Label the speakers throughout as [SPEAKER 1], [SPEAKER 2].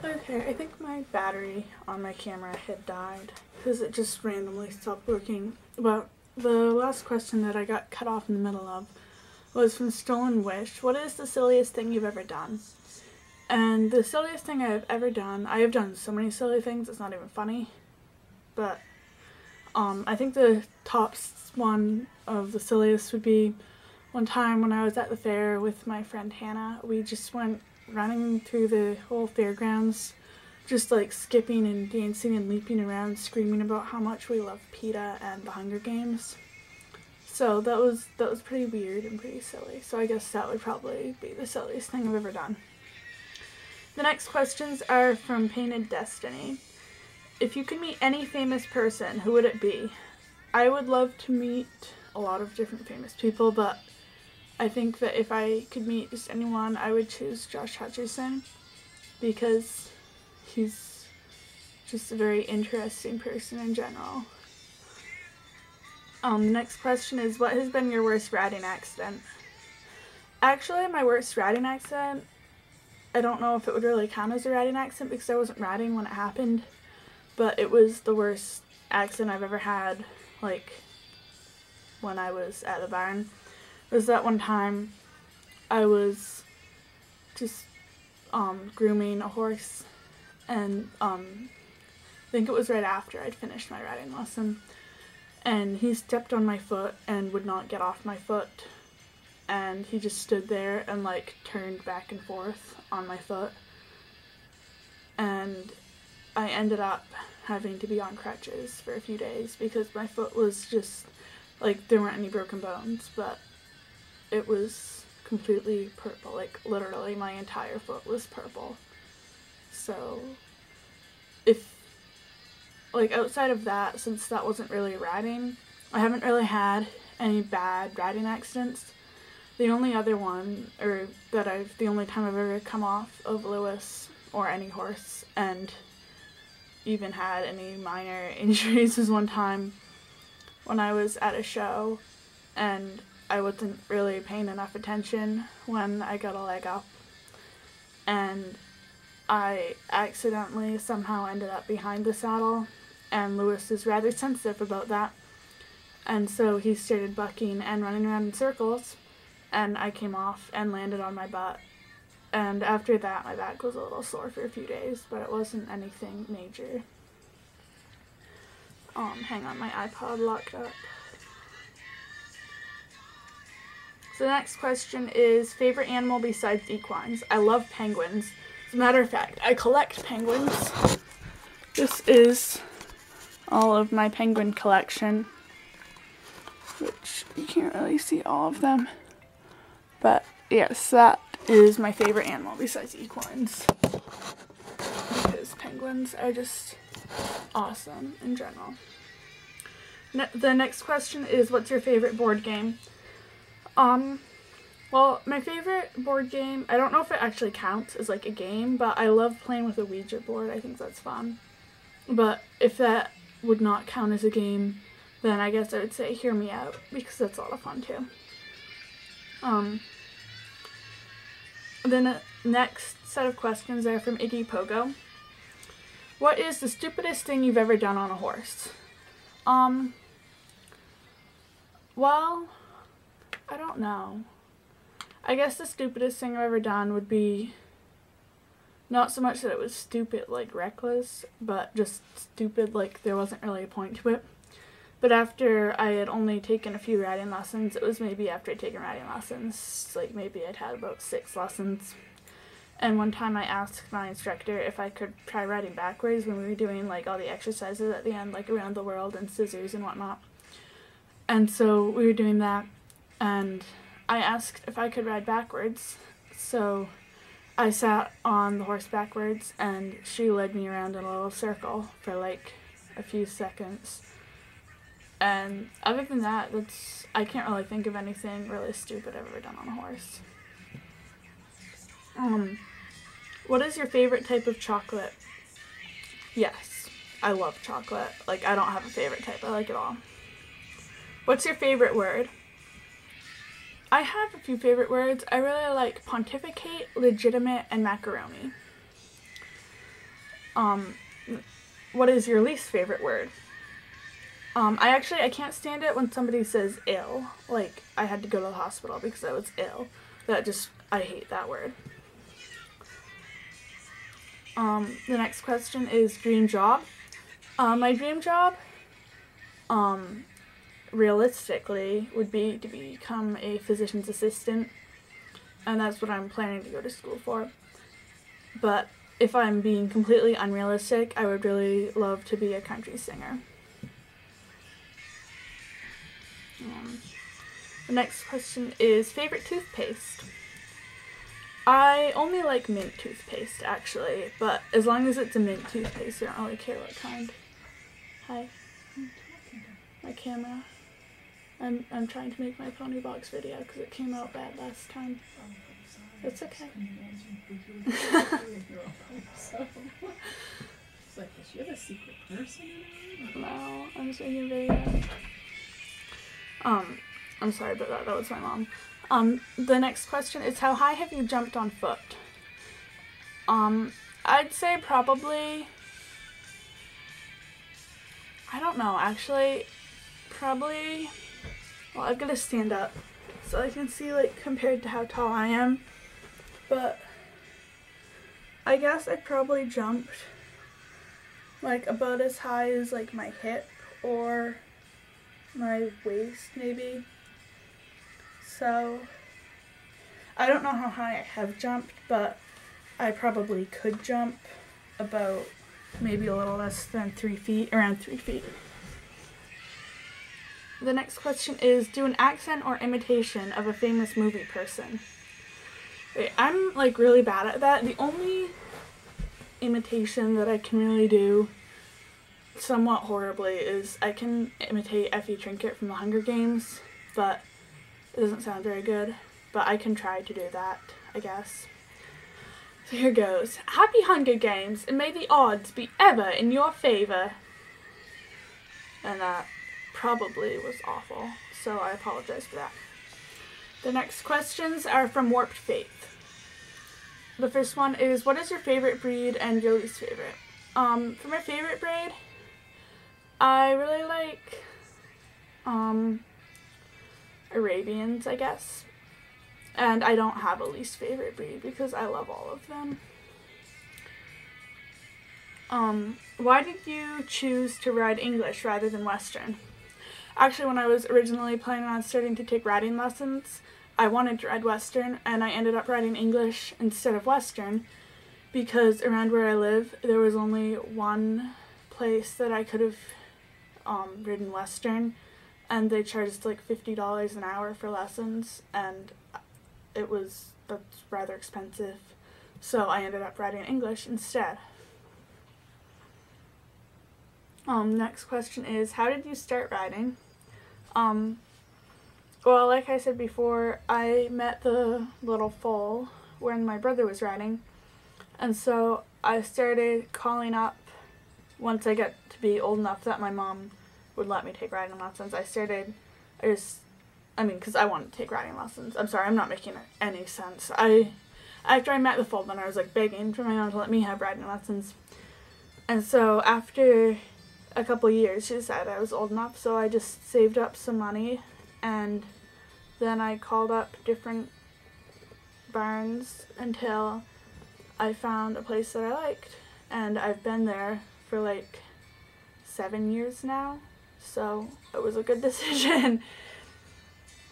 [SPEAKER 1] Okay, I think my battery on my camera had died because it just randomly stopped working. But the last question that I got cut off in the middle of was from Stolen Wish. What is the silliest thing you've ever done? And the silliest thing I've ever done, I have done so many silly things, it's not even funny. But I think the top one of the silliest would be one time when I was at the fair with my friend Hannah. We just went running through the whole fairgrounds, just like skipping and dancing and leaping around, screaming about how much we love PETA and the Hunger Games. So that was pretty weird and pretty silly. So I guess that would probably be the silliest thing I've ever done. The next questions are from Painted Destiny. If you could meet any famous person, who would it be? I would love to meet a lot of different famous people, but I think that if I could meet just anyone, I would choose Josh Hutcherson because he's just a very interesting person in general. The next question is, what has been your worst riding accident? Actually, my worst riding accident, I don't know if it would really count as a riding accident because I wasn't riding when it happened, but it was the worst accident I've ever had, like, when I was at the barn. It was that one time I was just grooming a horse, and I think it was right after I'd finished my riding lesson, and he stepped on my foot and would not get off my foot, and he just stood there and like turned back and forth on my foot, and I ended up having to be on crutches for a few days because my foot was just like, there weren't any broken bones, but it was completely purple, like literally my entire foot was purple. So if, like, outside of that, since that wasn't really riding, I haven't really had any bad riding accidents. The only other one, the only time I've ever come off of Lewis or any horse and even had any minor injuries was one time when I was at a show and I wasn't really paying enough attention when I got a leg up, and I accidentally somehow ended up behind the saddle, and Lewis is rather sensitive about that, and so he started bucking and running around in circles, and I came off and landed on my butt, and after that my back was a little sore for a few days, but it wasn't anything major. Hang on, my iPod locked up. So the next question is, favorite animal besides equines? I love penguins. As a matter of fact, I collect penguins. This is all of my penguin collection, which you can't really see all of them. But yes, that is my favorite animal besides equines, because penguins are just awesome in general. The next question is, what's your favorite board game? Well, my favorite board game, I don't know if it actually counts as like a game, but I love playing with a Ouija board. I think that's fun. But if that would not count as a game, then I guess I would say Hear Me Out, because that's a lot of fun too. The next set of questions are from Iggy Pogo. What is the stupidest thing you've ever done on a horse? Well, I don't know. I guess the stupidest thing I've ever done would be not so much that it was stupid, like reckless, but just stupid, like there wasn't really a point to it. But after I had only taken a few riding lessons, it was maybe after I'd taken riding lessons, like maybe I'd had about 6 lessons. And one time I asked my instructor if I could try riding backwards when we were doing like all the exercises at the end, like around the world and scissors and whatnot. And so we were doing that, and I asked if I could ride backwards. So I sat on the horse backwards, and she led me around in a little circle for like a few seconds. And other than that, I can't really think of anything really stupid I've ever done on a horse. What is your favorite type of chocolate? Yes, I love chocolate. Like, I don't have a favorite type. I like it all. What's your favorite word? I have a few favorite words. I really like pontificate, legitimate, and macaroni. What is your least favorite word? I can't stand it when somebody says ill. Like, I had to go to the hospital because I was ill. I hate that word. The next question is dream job. My dream job, realistically, would be to become a physician's assistant, and that's what I'm planning to go to school for. But if I'm being completely unrealistic, I would really love to be a country singer. The next question is favorite toothpaste. I only like mint toothpaste, actually, but as long as it's a mint toothpaste, I don't really care what kind. Hi. My camera. I'm trying to make my Ponybox video because it came out bad last time. It's okay.
[SPEAKER 2] It's like, does she have a secret person in her?
[SPEAKER 1] No, I'm just making a video. I'm sorry about that was my mom. The next question is how high have you jumped on foot? I'd say probably, I don't know, actually, probably, well, I've got to stand up so I can see, like, compared to how tall I am, but I guess I probably jumped, like, about as high as, like, my hip or my waist, maybe. So, I don't know how high I have jumped, but I probably could jump about maybe a little less than 3 feet, around 3 feet. The next question is, do an accent or imitation of a famous movie person. Wait, I'm like really bad at that. The only imitation that I can really do somewhat horribly is I can imitate Effie Trinket from the Hunger Games, but it doesn't sound very good. But I can try to do that, I guess. So here goes. Happy Hunger Games, and may the odds be ever in your favor. And that probably was awful, so I apologize for that. The next questions are from Warped Faith. The first one is, what is your favorite breed and your least favorite? For my favorite breed, I really like Arabians, I guess. And I don't have a least favorite breed because I love all of them. Why did you choose to ride English rather than Western? Actually, when I was originally planning on starting to take riding lessons, I wanted to ride Western, and I ended up riding English instead of Western because around where I live, there was only one place that I could have ridden Western, and they charged like $50 an hour for lessons, and that's rather expensive, so I ended up riding English instead. Next question is, how did you start riding? Well, like I said before, I met the little foal when my brother was riding, and so I started calling up once I got to be old enough that my mom would let me take riding lessons. Because I wanted to take riding lessons. I'm sorry, I'm not making any sense. After I met the foal, then I was like begging for my mom to let me have riding lessons. And so after a couple years, she decided I was old enough, so I just saved up some money, and then I called up different barns until I found a place that I liked. And I've been there for like 7 years now, so it was a good decision.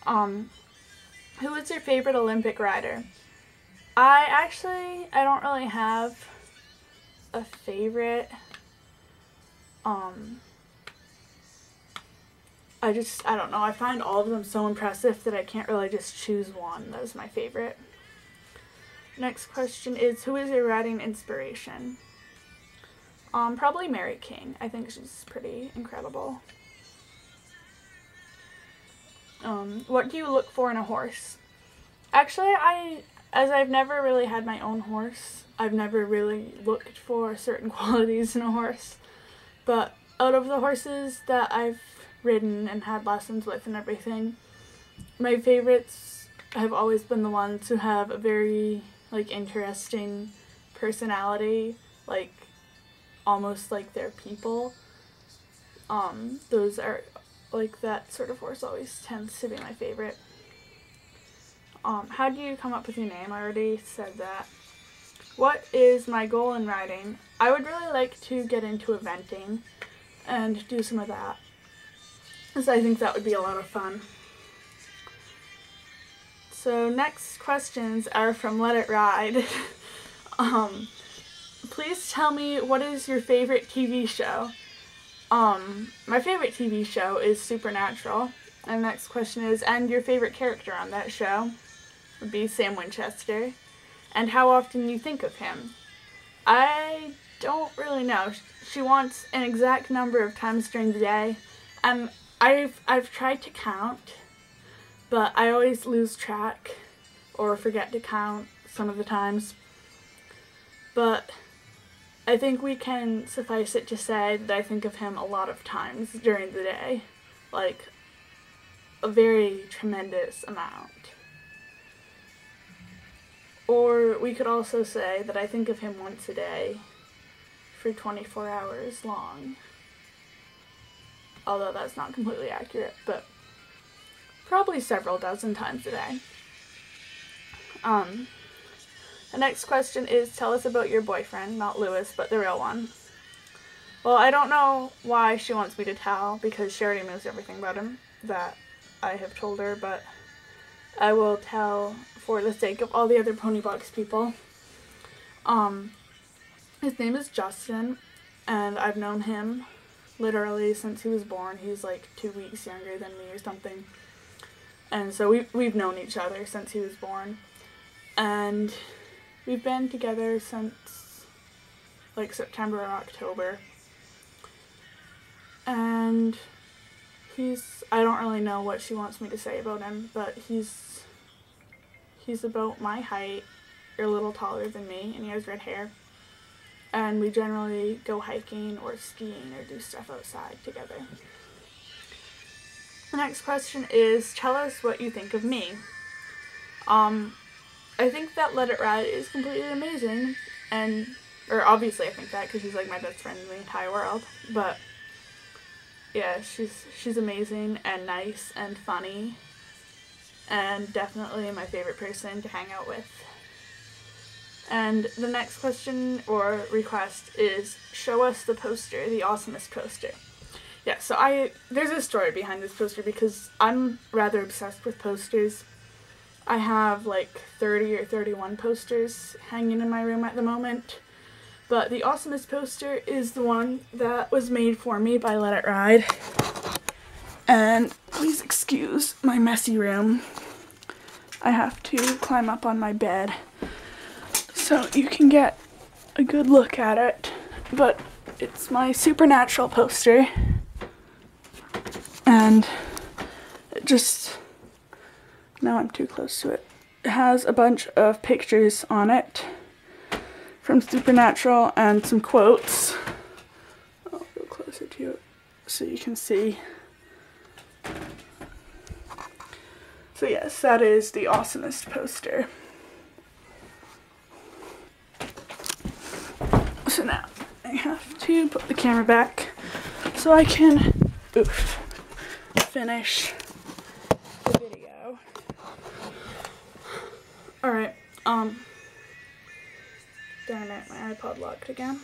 [SPEAKER 1] Who is your favorite Olympic rider? I don't really have a favorite. I don't know, I find all of them so impressive that I can't really just choose one that is my favorite. Next question is, who is your riding inspiration? Probably Mary King. I think she's pretty incredible. What do you look for in a horse? Actually, as I've never really had my own horse, I've never really looked for certain qualities in a horse. But out of the horses that I've ridden and had lessons with and everything, my favorites have always been the ones who have a very, like, interesting personality. Like, almost like they're people. Those are, like, that sort of horse always tends to be my favorite. How do you come up with your name? I already said that. What is my goal in riding? I would really like to get into eventing and do some of that, because I think that would be a lot of fun. So next questions are from Let It Ride. Please tell me, what is your favorite TV show? My favorite TV show is Supernatural. And next question is, and your favorite character on that show? Would be Sam Winchester. And how often you think of him? I don't really know. She wants an exact number of times during the day, and I've tried to count, but I always lose track or forget to count some of the times. But I think we can suffice it to say that I think of him a lot of times during the day, like a very tremendous amount. Or we could also say that I think of him once a day for 24 hours long. Although that's not completely accurate, but probably several dozen times a day. The next question is, tell us about your boyfriend, not Lewis, but the real one. Well, I don't know why she wants me to tell, because she already knows everything about him that I have told her, but I will tell for the sake of all the other Ponybox people. His name is Justin, and I've known him literally since he was born. He's like 2 weeks younger than me or something. And so we've known each other since he was born. And we've been together since like September or October. And I don't really know what she wants me to say about him, but he's about my height, or a little taller than me, and he has red hair. And we generally go hiking or skiing or do stuff outside together. The next question is, tell us what you think of me. I think that Let It Ride is completely amazing, or obviously I think that because she's like my best friend in the entire world, but yeah, she's amazing and nice and funny, and definitely my favorite person to hang out with. And the next question or request is, show us the poster, the awesomest poster. Yeah, so there's a story behind this poster because I'm rather obsessed with posters. I have like 30 or 31 posters hanging in my room at the moment. But the awesomest poster is the one that was made for me by Let It Ride. And please excuse my messy room. I have to climb up on my bed so you can get a good look at it. But it's my Supernatural poster. And it just, now I'm too close to it. It has a bunch of pictures on it from Supernatural and some quotes. I'll go closer to it so you can see. So yes, that is the awesomest poster. So now I have to put the camera back so I can finish the video. Alright, darn it, my iPod locked again.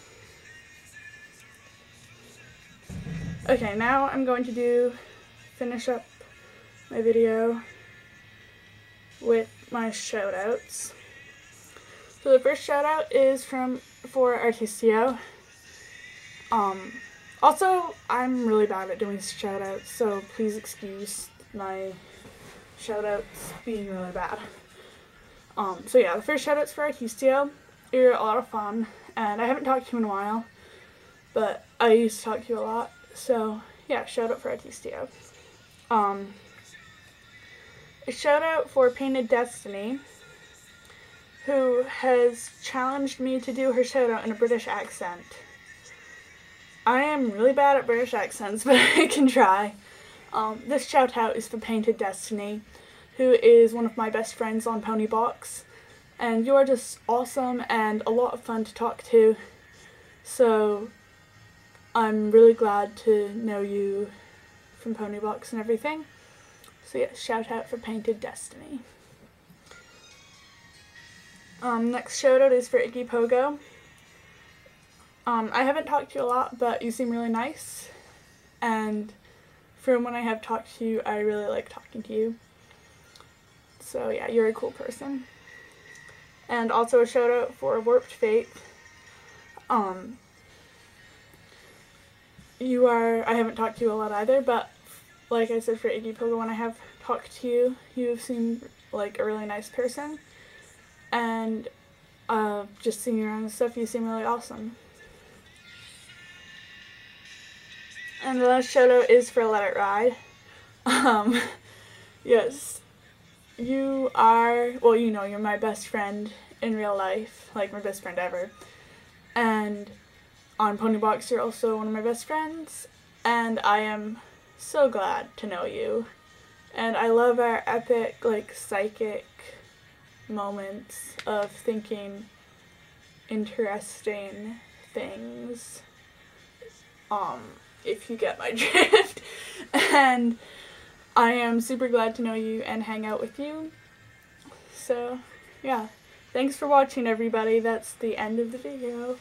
[SPEAKER 1] Okay, now I'm going to finish up my video with my shoutouts. So the first shoutout is for Artistio. Also, I'm really bad at doing shoutouts, so please excuse my shoutouts being really bad. So yeah, the first shoutouts for Artistio. You're a lot of fun, and I haven't talked to you in a while, but I used to talk to you a lot, so yeah, shout out for Artistio. A shout out for Painted Destiny, who has challenged me to do her shout out in a British accent. I am really bad at British accents, but I can try. This shout out is for Painted Destiny, who is one of my best friends on Ponybox, and you're just awesome and a lot of fun to talk to. So I'm really glad to know you from Ponybox and everything. So yeah, shout out for Painted Destiny. Next shout out is for Iggy Pogo. I haven't talked to you a lot, but you seem really nice. And from when I have talked to you, I really like talking to you. So yeah, you're a cool person. And also a shout out for Warped Fate. I haven't talked to you a lot either, but like I said for Iggy Pogo, when I have talked to you, you seem like a really nice person. And just seeing you around and stuff, you seem really awesome. And the last shout out is for Let It Ride. Yes, you are, well, you know, you're my best friend in real life, like my best friend ever. And on Ponybox, you're also one of my best friends, and I am so glad to know you. And I love our epic, like, psychic moments of thinking interesting things, if you get my drift. And I am super glad to know you and hang out with you. So, yeah. Thanks for watching, everybody. That's the end of the video.